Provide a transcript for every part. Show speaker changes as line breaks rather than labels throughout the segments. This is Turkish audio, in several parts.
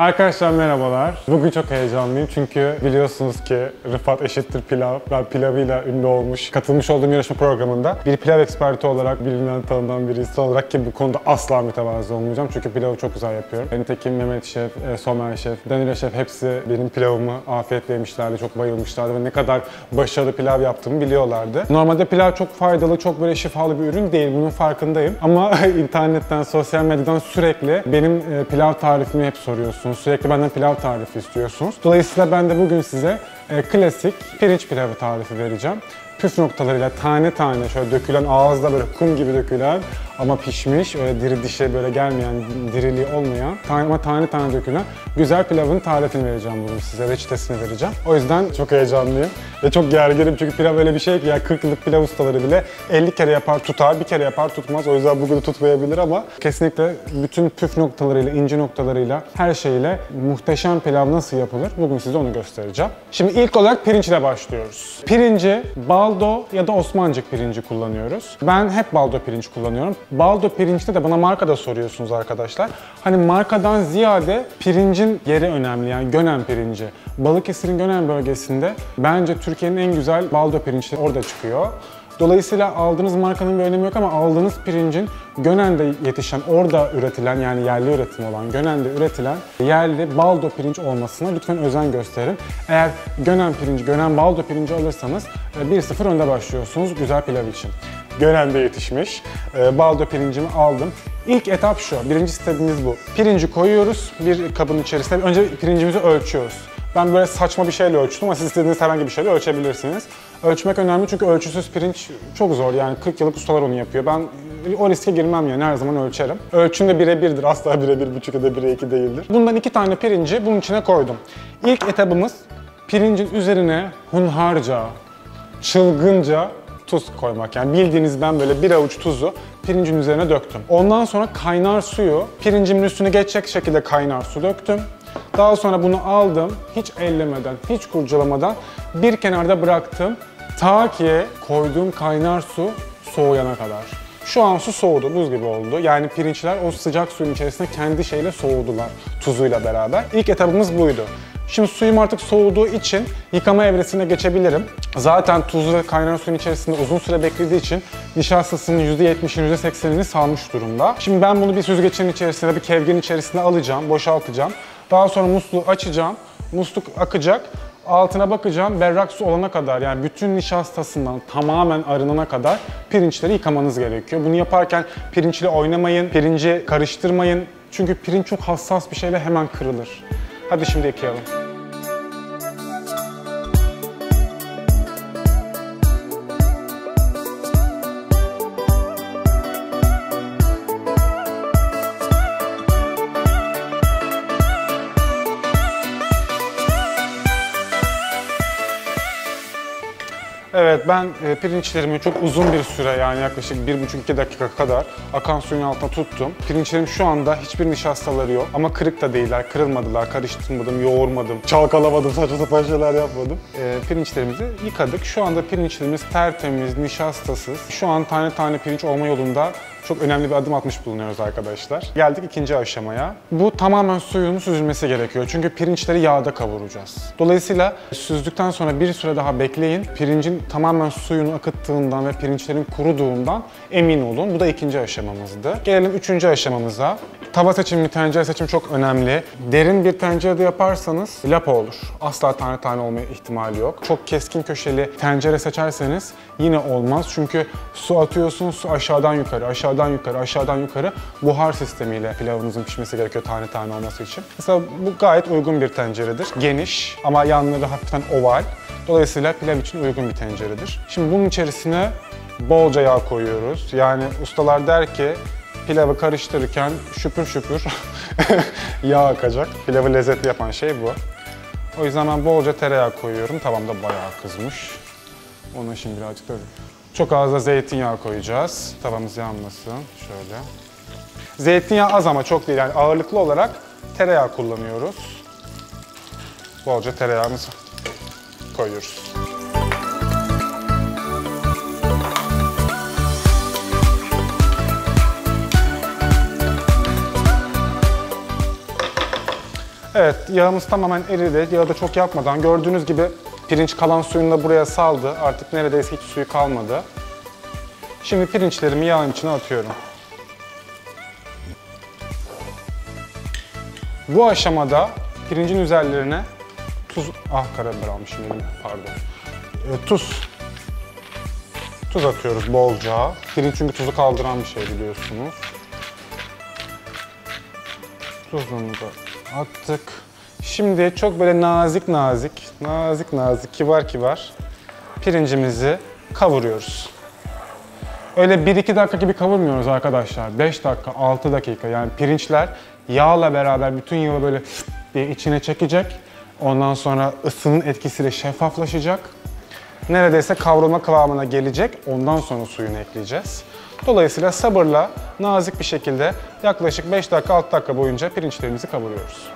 Arkadaşlar merhabalar. Bugün çok heyecanlıyım çünkü biliyorsunuz ki Rıfat eşittir pilav. Ben pilavıyla ünlü olmuş, katılmış olduğum yarışma programında bir pilav eksperti olarak, bilinen tanınan birisi olarak ki bu konuda asla mütevazı olmayacağım. Çünkü pilavı çok güzel yapıyorum. Nitekim Mehmet Şef, Somer Şef, Danilo Şef hepsi benim pilavımı afiyetle yemişlerdi, çok bayılmışlardı ve ne kadar başarılı pilav yaptığımı biliyorlardı. Normalde pilav çok faydalı, çok böyle şifalı bir ürün değil, bunun farkındayım. Ama internetten, sosyal medyadan sürekli benim pilav tarifimi hep soruyorsunuz. Sürekli benden pilav tarifi istiyorsunuz. Dolayısıyla ben de bugün size klasik pirinç pilavı tarifi vereceğim. Püf noktalarıyla tane tane şöyle dökülen, ağızda böyle kum gibi dökülen ama pişmiş, öyle diri dişe böyle gelmeyen, diriliği olmayan ama tane tane dökülen güzel pilavın tarifini vereceğim bugün size, reçetesini vereceğim. O yüzden çok heyecanlıyım ve çok gerginim çünkü pilav öyle bir şey ki ya 40 yıllık pilav ustaları bile 50 kere yapar tutar, bir kere yapar tutmaz. O yüzden bugün de tutmayabilir ama kesinlikle bütün püf noktalarıyla, ince noktalarıyla, her şeyle muhteşem pilav nasıl yapılır bugün size onu göstereceğim. Şimdi ilk olarak pirinçle başlıyoruz. Pirinci baldo ya da Osmancık pirinci kullanıyoruz. Ben hep baldo pirinç kullanıyorum. Baldo pirinçte de bana marka da soruyorsunuz arkadaşlar. Hani markadan ziyade pirincin yeri önemli, yani Gönen pirinci. Balıkesir'in Gönen bölgesinde bence Türkiye'nin en güzel baldo pirinçleri orada çıkıyor. Dolayısıyla aldığınız markanın bir önemi yok ama aldığınız pirincin Gönen'de yetişen, orada üretilen, yani yerli üretim olan, Gönen'de üretilen yerli baldo pirinç olmasına lütfen özen gösterin. Eğer Gönen pirinci, Gönen baldo pirinci alırsanız 1-0 önde başlıyorsunuz güzel pilav için. Gönen'de yetişmiş baldo pirincimi aldım. İlk etap şu, birinci stepimiz bu. Pirinci koyuyoruz bir kabın içerisine. Önce pirincimizi ölçüyoruz. Ben böyle saçma bir şeyle ölçtüm ama siz istediğiniz herhangi bir şeyle ölçebilirsiniz. Ölçmek önemli çünkü ölçüsüz pirinç çok zor, yani 40 yıllık ustalar onu yapıyor. Ben o riske girmem, yani her zaman ölçerim. Ölçüm de 1'e 1'dir, asla 1'e 1,5 ya da 1'e 2 değildir. Bundan 2 tane pirinci bunun içine koydum. İlk etabımız pirincin üzerine hunharca, çılgınca tuz koymak. Yani bildiğiniz ben böyle bir avuç tuzu pirincin üzerine döktüm. Ondan sonra kaynar suyu, pirincimin üstüne geçecek şekilde kaynar su döktüm. Daha sonra bunu aldım, hiç ellemeden, hiç kurcalamadan bir kenarda bıraktım. Ta ki koyduğum kaynar su soğuyana kadar. Şu an su soğudu, buz gibi oldu. Yani pirinçler o sıcak suyun içerisinde kendi şeyle soğudular, tuzuyla beraber. İlk etapımız buydu. Şimdi suyum artık soğuduğu için yıkama evresine geçebilirim. Zaten tuzlu ve kaynar suyun içerisinde uzun süre beklediği için nişastasının %70'ini %80'ini salmış durumda. Şimdi ben bunu bir süzgecin içerisinde, bir kevgin içerisine alacağım, boşaltacağım. Daha sonra musluğu açacağım, musluk akacak. Altına bakacağım, berrak su olana kadar, yani bütün nişastasından tamamen arınana kadar pirinçleri yıkamanız gerekiyor. Bunu yaparken pirinçle oynamayın, pirinci karıştırmayın. Çünkü pirinç çok hassas bir şeyle hemen kırılır. Hadi şimdi yıkayalım. Evet, ben pirinçlerimi çok uzun bir süre, yani yaklaşık 1,5-2 dakika kadar akan suyun altına tuttum. Pirinçlerim şu anda hiçbir nişastaları yok ama kırık da değiller, kırılmadılar, karıştırmadım, yoğurmadım, çalkalamadım, saçma sapan şeyler yapmadım. Pirinçlerimizi yıkadık. Şu anda pirinçlerimiz tertemiz, nişastasız. Şu an tane tane pirinç olma yolunda çok önemli bir adım atmış bulunuyoruz arkadaşlar. Geldik ikinci aşamaya. Bu tamamen suyunun süzülmesi gerekiyor. Çünkü pirinçleri yağda kavuracağız. Dolayısıyla süzdükten sonra bir süre daha bekleyin. Pirincin tamamen suyunu akıttığından ve pirinçlerin kuruduğundan emin olun. Bu da ikinci aşamamızdı. Gelelim üçüncü aşamamıza. Tava seçimi, tencere seçimi çok önemli. Derin bir tencerede yaparsanız lapa olur. Asla tane tane olma ihtimali yok. Çok keskin köşeli tencere seçerseniz yine olmaz. Çünkü su atıyorsunuz, su aşağıdan yukarı, aşağıdan yukarı, aşağıdan yukarı buhar sistemiyle pilavınızın pişmesi gerekiyor tane tane olması için. Mesela bu gayet uygun bir tenceredir. Geniş ama yanları hafiften oval. Dolayısıyla pilav için uygun bir tenceredir. Şimdi bunun içerisine Bolca yağ koyuyoruz. Yani ustalar der ki pilavı karıştırırken şüpür şüpür yağ akacak. Pilavı lezzetli yapan şey bu. O yüzden ben bolca tereyağı koyuyorum. Tavam da bayağı kızmış. Onu şimdi birazcık da çok az da zeytinyağı koyacağız. Tavamız yanmasın. Şöyle. Zeytinyağı az ama çok değil. Yani ağırlıklı olarak tereyağı kullanıyoruz. Bolca tereyağımızı koyuyoruz. Evet, yağımız tamamen eridi. Yağı da çok yapmadan gördüğünüz gibi pirinç kalan suyunu da buraya saldı. Artık neredeyse hiç suyu kalmadı. Şimdi pirinçlerimi yağın içine atıyorum. Bu aşamada pirincin üzerlerine tuz... Ah, karabiber almışım elim, pardon. Tuz atıyoruz bolca. Pirinç çünkü tuzu kaldıran bir şey biliyorsunuz. Tuzunu da attık. Şimdi çok böyle nazik nazik, kibar pirincimizi kavuruyoruz. Öyle 1-2 dakika gibi kavurmuyoruz arkadaşlar. 5 dakika, 6 dakika. Yani pirinçler yağla beraber bütün yağı böyle bir içine çekecek. Ondan sonra ısının etkisiyle şeffaflaşacak. Neredeyse kavrulma kıvamına gelecek. Ondan sonra suyunu ekleyeceğiz. Dolayısıyla sabırla, nazik bir şekilde yaklaşık 5 dakika, 6 dakika boyunca pirinçlerimizi kavuruyoruz.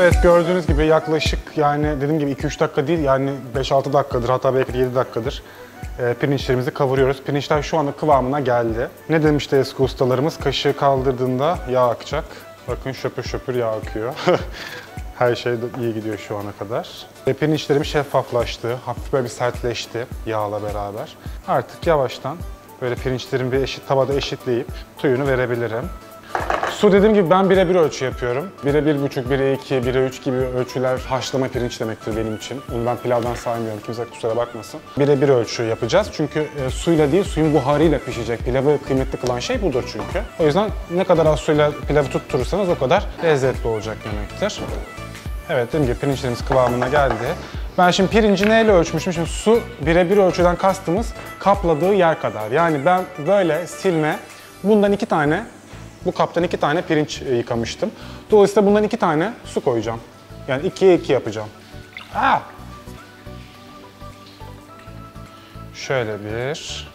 Evet, gördüğünüz gibi yaklaşık yani dediğim gibi 2-3 dakika değil yani 5-6 dakikadır, hatta belki de 7 dakikadır pirinçlerimizi kavuruyoruz. Pirinçler şu anda kıvamına geldi. Ne demişti eski ustalarımız? Kaşığı kaldırdığında yağ akacak. Bakın şöpür şöpür yağ akıyor. Her şey de iyi gidiyor şu ana kadar. Pirinçlerim şeffaflaştı, hafif böyle bir sertleşti yağla beraber. Artık yavaştan böyle pirinçlerimi bir tavada eşitleyip suyunu verebilirim. Su dediğim gibi ben 1'e 1 ölçü yapıyorum. 1'e 1,5, 1'e 2, 1'e 3 gibi ölçüler haşlama pirinç demektir benim için. Onu ben pilavdan saymıyorum, kimse kusura bakmasın. 1'e 1 ölçü yapacağız çünkü suyla değil, suyun buharıyla pişecek. Pilavı kıymetli kılan şey budur çünkü. O yüzden ne kadar az suyla pilavı tutturursanız o kadar lezzetli olacak demektir. Evet, dediğim gibi pirinçlerimiz kıvamına geldi. Ben şimdi pirinci neyle ölçmüşüm? Şimdi su 1'e 1 ölçüden kastımız kapladığı yer kadar. Yani ben böyle silme, bundan 2 tane, bu kaptan 2 tane pirinç yıkamıştım. Dolayısıyla bundan 2 tane su koyacağım. Yani 2'ye 2 yapacağım. Şöyle bir.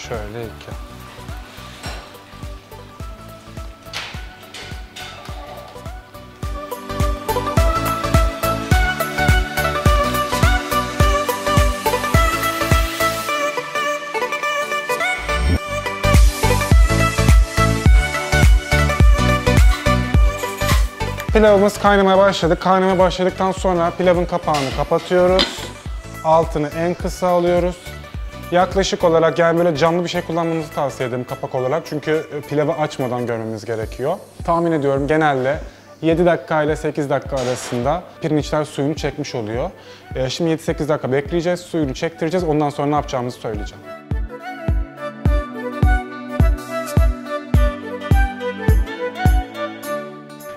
Şöyle 2. Pilavımız kaynamaya başladı. Kaynamaya başladıktan sonra pilavın kapağını kapatıyoruz. Altını en kısa alıyoruz. Yaklaşık olarak yani böyle camlı bir şey kullanmanızı tavsiye ederim kapak olarak. Çünkü pilavı açmadan görmemiz gerekiyor. Tahmin ediyorum genelde 7 dakika ile 8 dakika arasında pirinçler suyunu çekmiş oluyor. Şimdi 7-8 dakika bekleyeceğiz, suyunu çektireceğiz. Ondan sonra ne yapacağımızı söyleyeceğim.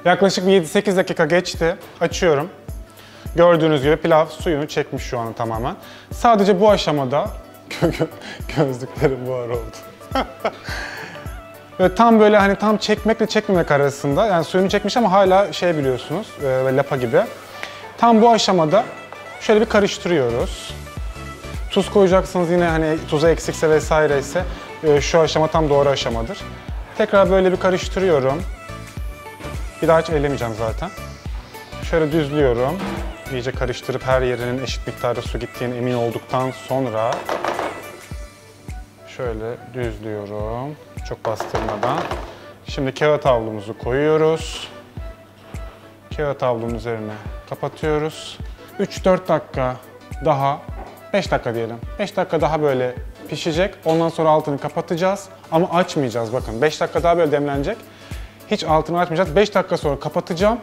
Yaklaşık bir 7-8 dakika geçti. Açıyorum. Gördüğünüz gibi pilav suyunu çekmiş şu an tamamen. Sadece bu aşamada gözlüklerim buhar oldu. Ve tam böyle hani tam çekmekle çekmemek arasında yani suyunu çekmiş ama hala şey biliyorsunuz lapa gibi. Tam bu aşamada şöyle bir karıştırıyoruz. Tuz koyacaksınız yine hani tuzu eksikse vesaire ise şu aşama tam doğru aşamadır. Tekrar böyle bir karıştırıyorum. Bir daha hiç ellemeyeceğim zaten. Şöyle düzlüyorum. İyice karıştırıp her yerinin eşit miktarda su gittiğine emin olduktan sonra şöyle düzlüyorum. Çok bastırmadan. Şimdi kağıt havlumuzu koyuyoruz. Kağıt havlunun üzerine kapatıyoruz. 3-4 dakika daha 5 dakika diyelim. 5 dakika daha böyle pişecek. Ondan sonra altını kapatacağız. Ama açmayacağız bakın. 5 dakika daha böyle demlenecek. Hiç altını açmayacağız. 5 dakika sonra kapatacağım.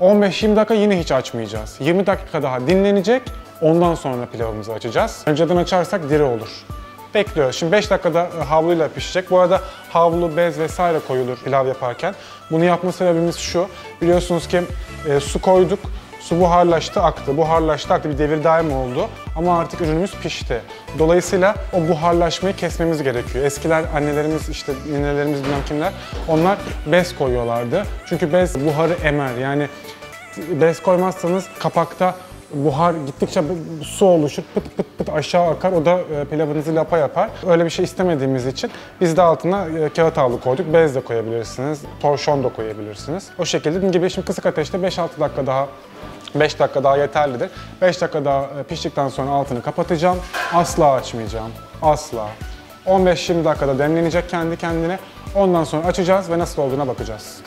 15-20 dakika yine hiç açmayacağız. 20 dakika daha dinlenecek. Ondan sonra pilavımızı açacağız. Önceden açarsak diri olur. Bekliyoruz. Şimdi 5 dakikada havluyla pişecek. Bu arada havlu, bez vesaire koyulur pilav yaparken. Bunu yapma sebebimiz şu. Biliyorsunuz ki su koyduk. Su buharlaştı, aktı. Buharlaştı, aktı. Bir devir daim oldu. Ama artık ürünümüz pişti. Dolayısıyla o buharlaşmayı kesmemiz gerekiyor. Eskiler annelerimiz, işte ninelerimiz bilmem kimler, onlar bez koyuyorlardı. Çünkü bez buharı emer. Yani bez koymazsanız kapakta buhar gittikçe su oluşur, pıt pıt pıt aşağı akar, o da pilavınızı lapa yapar. Öyle bir şey istemediğimiz için biz de altına kağıt havlu koyduk. Bez de koyabilirsiniz, torşon da koyabilirsiniz. O şekilde dediğim gibi şimdi kısık ateşte 5-6 dakika daha 5 dakika daha yeterlidir. 5 dakika daha piştikten sonra altını kapatacağım. Asla açmayacağım. Asla. 15-20 dakikada demlenecek kendi kendine. Ondan sonra açacağız ve nasıl olduğuna bakacağız.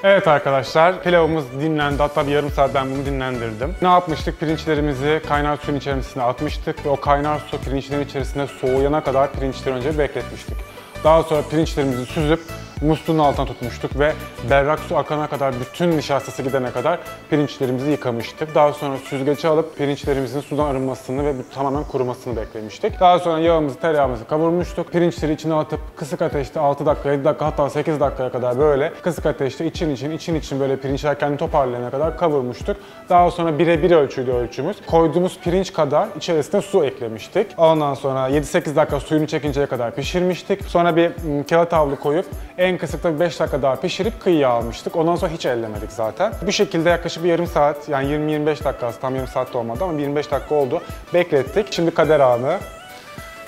Evet arkadaşlar, pilavımız dinlendi. Hatta bir yarım saat ben bunu dinlendirdim. Ne yapmıştık? Pirinçlerimizi kaynar suyun içerisine atmıştık ve o kaynar su pirinçlerin içerisinde soğuyana kadar pirinçleri önce bekletmiştik. Daha sonra pirinçlerimizi süzüp musluğun altına tutmuştuk ve berrak su akana kadar, bütün nişastası gidene kadar pirinçlerimizi yıkamıştık. Daha sonra süzgece alıp pirinçlerimizin sudan arınmasını ve tamamen kurumasını beklemiştik. Daha sonra yağımızı, tereyağımızı kavurmuştuk. Pirinçleri içine atıp kısık ateşte 6 dakika, 7 dakika, hatta 8 dakikaya kadar böyle kısık ateşte için böyle pirinçler kendini toparlayana kadar kavurmuştuk. Daha sonra 1'e 1 ölçüydü ölçümüz. Koyduğumuz pirinç kadar içerisine su eklemiştik. Ondan sonra 7-8 dakika suyunu çekinceye kadar pişirmiştik. Sonra bir kağıt havlu koyup en kısıkta 5 dakika daha pişirip kıyıya almıştık. Ondan sonra hiç ellemedik zaten. Bu şekilde yaklaşık bir yarım saat, yani 20-25 dakika, tam yarım saat de olmadı ama 25 dakika oldu. Beklettik. Şimdi kader anı.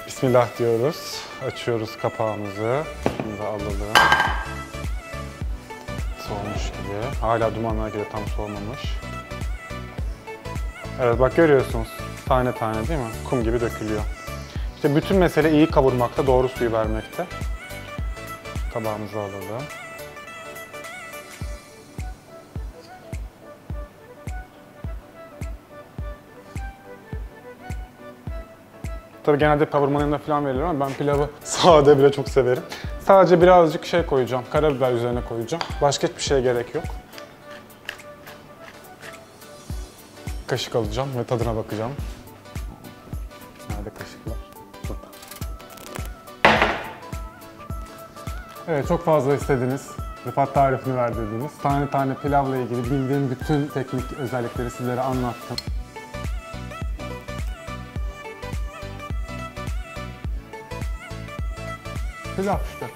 Bismillah diyoruz. Açıyoruz kapağımızı. Şimdi alalım. Soğumuş gibi. Hala dumanlar gibi, tam soğumamış. Evet bak, görüyorsunuz. Tane tane değil mi? Kum gibi dökülüyor. İşte bütün mesele iyi kavurmakta, doğru suyu vermekte. Tabağımızı alalım. Tabii genelde kavurmanın yanında falan verilir ama ben pilavı sade bile çok severim. Sadece birazcık şey koyacağım, karabiber üzerine koyacağım. Başka hiçbir şeye gerek yok. Kaşık alacağım ve tadına bakacağım. Nerede kaşıklar? Burada. Evet, çok fazla istediniz. Rıfat tarifini ver dediniz. Tane tane pilavla ilgili bildiğim bütün teknik özellikleri sizlere anlattım. Pilav işte.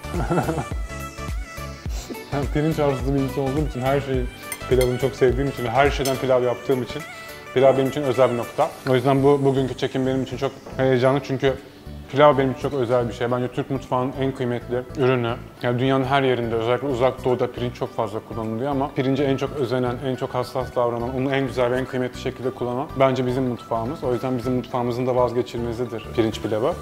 Ben pirinç arsızı bir insan olduğum için, her şeyi pilavını çok sevdiğim için ve her şeyden pilav yaptığım için pilav benim için özel bir nokta. O yüzden bugünkü çekim benim için çok heyecanlı çünkü pilav benim için çok özel bir şey. Bence Türk mutfağının en kıymetli ürünü. Yani dünyanın her yerinde, özellikle Uzak Doğu'da pirinç çok fazla kullanılıyor ama pirince en çok özenen, en çok hassas davranan, onu en güzel ve en kıymetli şekilde kullanan bence bizim mutfağımız. O yüzden bizim mutfağımızın da vazgeçilmezidir pirinç pilavı.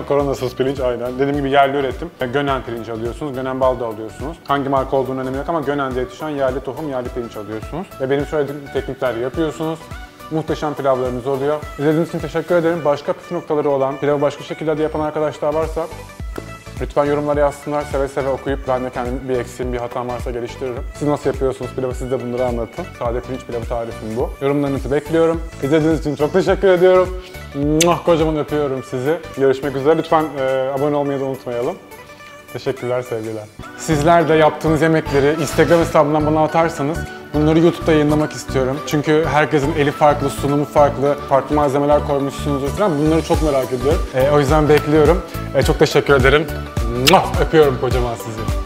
Koronasız pirinç, aynen. Dediğim gibi yerli üretim. Gönen pirinç alıyorsunuz, Gönen balda alıyorsunuz. Hangi marka olduğunun önemi yok ama Gönen'de yetişen yerli tohum, yerli pirinç alıyorsunuz. Ve benim söylediğim tekniklerle yapıyorsunuz. Muhteşem pilavlarımız oluyor. İzlediğiniz için teşekkür ederim. Başka püf noktaları olan, pilavı başka şekillerde yapan arkadaşlar varsa lütfen yorumlara yazsınlar. Seve seve okuyup ben de kendim bir eksiğim, bir hatam varsa geliştiririm. Siz nasıl yapıyorsunuz pilavı, siz de bunları anlatın. Sade pirinç pilavı tarifim bu. Yorumlarınızı bekliyorum. İzlediğiniz için çok teşekkür ediyorum. Kocaman öpüyorum sizi. Görüşmek üzere. Lütfen abone olmayı da unutmayalım. Teşekkürler, sevgiler. Sizler de yaptığınız yemekleri Instagram hesabından bana atarsanız bunları YouTube'da yayınlamak istiyorum. Çünkü herkesin eli farklı, sunumu farklı, farklı malzemeler koymuşsunuzdur falan. Bunları çok merak ediyorum. O yüzden bekliyorum. Çok teşekkür ederim. Öpüyorum kocaman sizi.